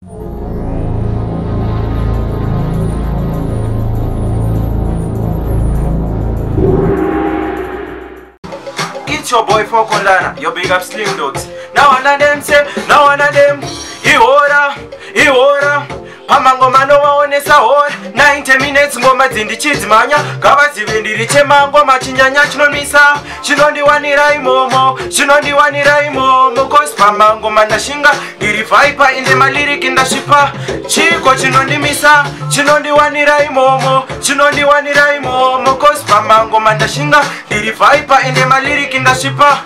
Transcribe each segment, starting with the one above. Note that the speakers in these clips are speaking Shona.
It's your boy Falcon Lana, your big up Slim Dogs. Now one of them say, now one of them, Iora. Pamangoma no waonesa hora 90 minutes ngoma dzindichidzimanya ngavazive ndiri chemangoma chinyanya chinomisa chinondiwanira imomo cause pamangoma ndashinga ndiri viper inde maliriki ndasvipa chiko chinondimisa chinondiwanira imomo cause pamangoma ndashinga ndiri viper inde maliriki ndasvipa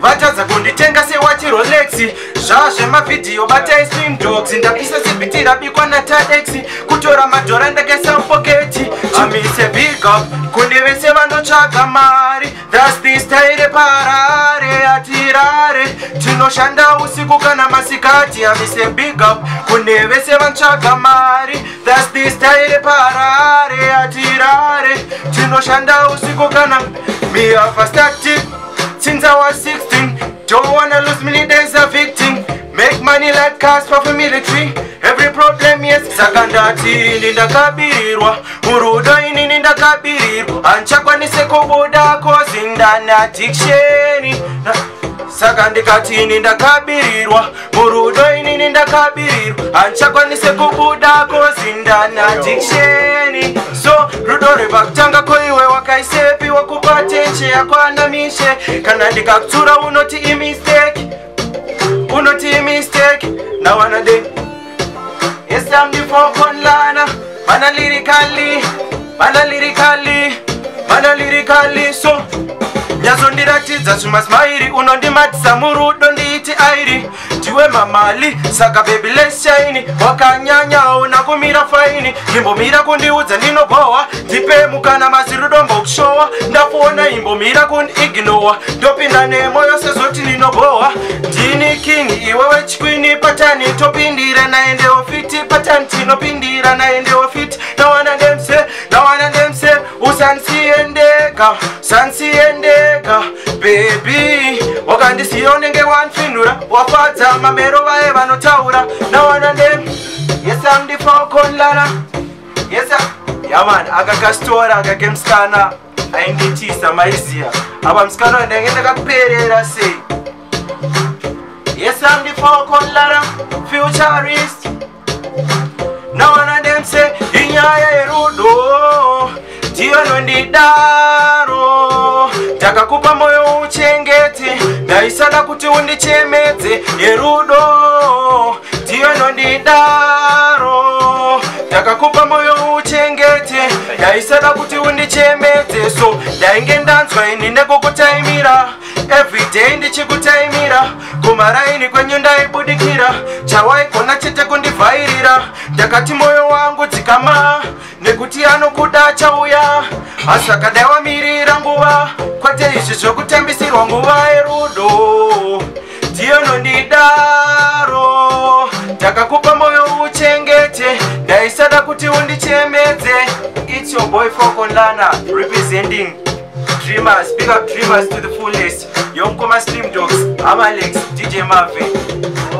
vatadza kunditenga sewachi Rolex zvazvemavidhiyo batai Slim Dogs ndapisa sibhiti rabikwa naTadex kutora madhora ndakaisa mupoketi chimise big up kune vese vanotsvaga mari that's the style parare atirare tinoshanda usiku kana masikati amise big up kune vese vanotsvaga mari that's the style parare atirare tinoshanda usiku kana me have started since I was 16. Don't wanna lose many days a victim. Make money like cars for military. Every problem yes. Sakandati ndakabirirwa murudo ini ndakabirirwa anchakwanise kubuda cause ndani addiction. Sakandikati ndakabirirwa murudo ini ndakabirirwa anchakwanise kubuda cause ndani addiction. So rudo revakutanga koiwe wakaisepi wakupatenche yakwanamishe kana ndikakutura unoti mistake now one a day. Yes, I'm the Falcon Lana. Man lyrically so nyazondiratidza zvimasmairi unondimatisa murudo ndiiti airi ndiwe mamali saka baby let's shine wakanyanyawo nakumira faini imbomira kundiudza ndinobohwa ndipe mukana mazirudo mbokushowa ndafona imbomira kundiignowa ndopinda nemoyo sezoti ndinobohwa ndini king iwewe chikwini patani topindira naendewo fiti patani tinopindira naendewo fiti nawana ndemse usansiendeka baby wakandisiya unenge wanfinura wafadza mamero vaye vanotaura nawana ndem yes I'm the Falcon Lana yes yaman akakastora akakemusikana ainditisa maiziya apa musikana ndenge ndakaperera sei yes I'm the Falcon Lana futurist nawana ndemse inyaya yerudo ndiyo nondidaro takakupa moyo uchengete ndaisada kuti undichemedze yerudo ndiyo nondidaro takakupa moyo uchengete ndaisada kuti undichemedze so ndainge ndanzwa ini nekukutaimira everyday ndichikutaimira kumaraini kwenyu ndaibudikira chawaikona chete kundivhairira ndakati moyo wangu dzikama nekuti anokuda chauya asakadai wamirira nguva kwete izvi zvokutambisirwa nguva yerudo ndiyo nondidaro takakupa moyo uchengete ndaisada kuti undichemedze. It's your boy Falcon Lana representing Dreamers, big up Dreamers to the fullest. Young Slim Dogs, I'm Alex, DJ Marvin.